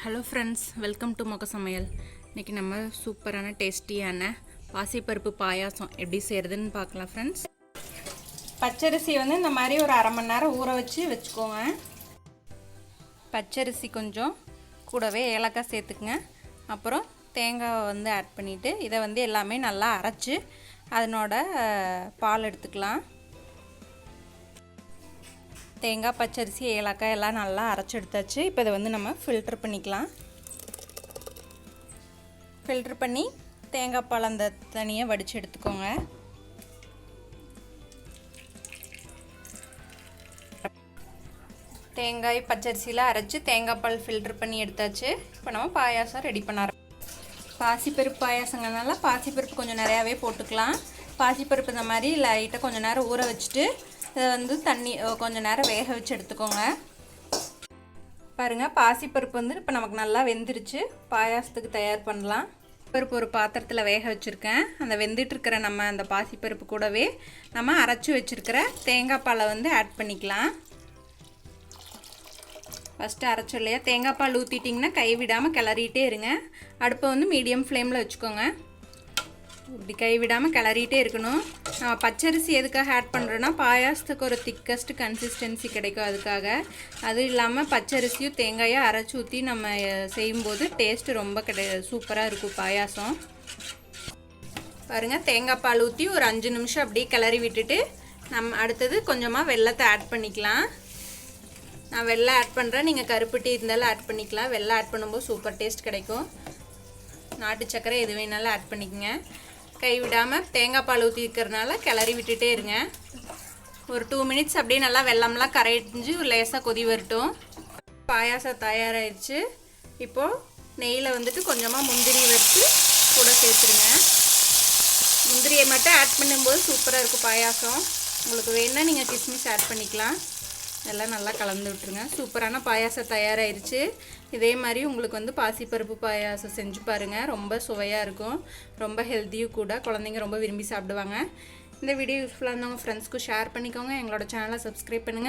Hello friends, welcome to Samayal. இன்றைக்கி நம்ம சூப்பரான டேஸ்டியான பாசிப்பருப்பு பாயாசம் எப்படி செய்கிறதுன்னு பார்க்கலாம் ஃப்ரெண்ட்ஸ். பச்சரிசி இந்த மாதிரி ஒரு அரை மணி நேரம் ஊற வச்சுக்கோங்க. பச்சரிசி கொஞ்சம் கூடவே ஏலக்காய் சேர்த்துக்குங்க. அப்புறம் தேங்காய் ஆட் பண்ணிவிட்டு இதை எல்லாமே நல்லா அரைச்சி அதனோட பால் எடுத்துக்கலாம். தேங்காய், பச்சரிசி, ஏலக்காய் எல்லாம் நல்லா அரைச்சி எடுத்தாச்சு. இப்போ இதை நம்ம ஃபில்டர் பண்ணிக்கலாம். ஃபில்டர் பண்ணி தேங்காய் பால் அந்த தனியை வடித்து எடுத்துக்கோங்க. தேங்காய், பச்சரிசியில் அரைச்சி தேங்காய் பால் ஃபில்டர் பண்ணி எடுத்தாச்சு. இப்போ நம்ம பாயாசம் ரெடி பண்ண பாசிப்பருப்பு பாயாசங்கிறதுனால பாசிப்பருப்பு கொஞ்சம் நிறையாவே போட்டுக்கலாம். பாசிப்பருப்பு இந்த மாதிரி லைட்டாக கொஞ்சம் நேரம் ஊற வச்சுட்டு இதை தண்ணி கொஞ்சம் நேரம் வேக வச்சு எடுத்துக்கோங்க. பாருங்கள், பாசிப்பருப்பு இப்போ நமக்கு நல்லா வெந்துருச்சு. பாயாசத்துக்கு தயார் பண்ணலாம். பருப்பு ஒரு பாத்திரத்தில் வேக வச்சுருக்கேன். அந்த வெந்துட்டுருக்கிற நம்ம அந்த பாசிப்பருப்பு கூடவே நம்ம அரைச்சி வச்சுருக்கிற தேங்காய் பாலை ஆட் பண்ணிக்கலாம். ஃபஸ்ட்டு அரைச்சோம் இல்லையா, தேங்காய் பால் ஊற்றிட்டிங்கன்னா கை விடாமல் கிளறிட்டே இருங்க. அடுப்பை மீடியம் ஃப்ளேமில் வச்சுக்கோங்க. இப்படி கைவிடாமல் கிளறிட்டே இருக்கணும். நம்ம பச்சரிசி எதுக்காக ஆட் பண்ணுறோன்னா பாயாசத்துக்கு ஒரு திக்கஸ்ட் கன்சிஸ்டன்சி கிடைக்கும். அதுக்காக. அதுவும் இல்லாமல் பச்சரிசியும் தேங்காயை அரைச்சி ஊற்றி நம்ம செய்யும்போது டேஸ்ட்டு ரொம்ப சூப்பராக இருக்கும் பாயாசம். பாருங்கள், தேங்காய் பால் ஊற்றி ஒரு 5 நிமிஷம் அப்படியே கிளறி விட்டுட்டு நம்ம அடுத்தது கொஞ்சமாக வெல்லத்தை ஆட் பண்ணிக்கலாம். நான் வெல்லம் ஆட் பண்ணுறேன், நீங்கள் கருப்பு டீ இருந்தாலும் ஆட் பண்ணிக்கலாம். வெல்லம் ஆட் பண்ணும்போது சூப்பர் டேஸ்ட் கிடைக்கும். நாட்டு சர்க்கரை எது வேணாலும் ஆட் பண்ணிக்கங்க. கைவிடாமல் தேங்காய் பால் ஊற்றி இருக்கிறதுனால கிளறி விட்டுட்டே இருங்க. ஒரு 2 மினிட்ஸ் அப்படியே நல்லா வெள்ளம்லாம் கரைஞ்சி ஒரு லேசாக கொதி வரட்டும். பாயாசம் தயாராகிடுச்சு. இப்போது நெய்யில் கொஞ்சமாக முந்திரி வச்சு கூட சேர்த்துருங்க. முந்திரியை மட்டும் ஆட் பண்ணும்போது சூப்பராக இருக்கும் பாயாசம். உங்களுக்கு வேணுன்னா நீங்கள் கிஸ்மிஸ் ஆட் பண்ணிக்கலாம். எல்லாம் நல்லா கலந்து விட்டுருங்க. சூப்பரான பாயாசம் தயாராகிருச்சு. இதே மாதிரி உங்களுக்கு பாசிப்பருப்பு பாயாசம் செஞ்சு பாருங்கள். ரொம்ப சுவையாக இருக்கும், ரொம்ப ஹெல்த்தியும் கூட. குழந்தைங்க ரொம்ப விரும்பி சாப்பிடுவாங்க. இந்த வீடியோ யூஸ்ஃபுல்லாக இருந்தவங்க ஃப்ரெண்ட்ஸ்க்கு ஷேர் பண்ணிக்கோங்க. எங்களோட சேனலை சப்ஸ்கிரைப் பண்ணுங்கள்.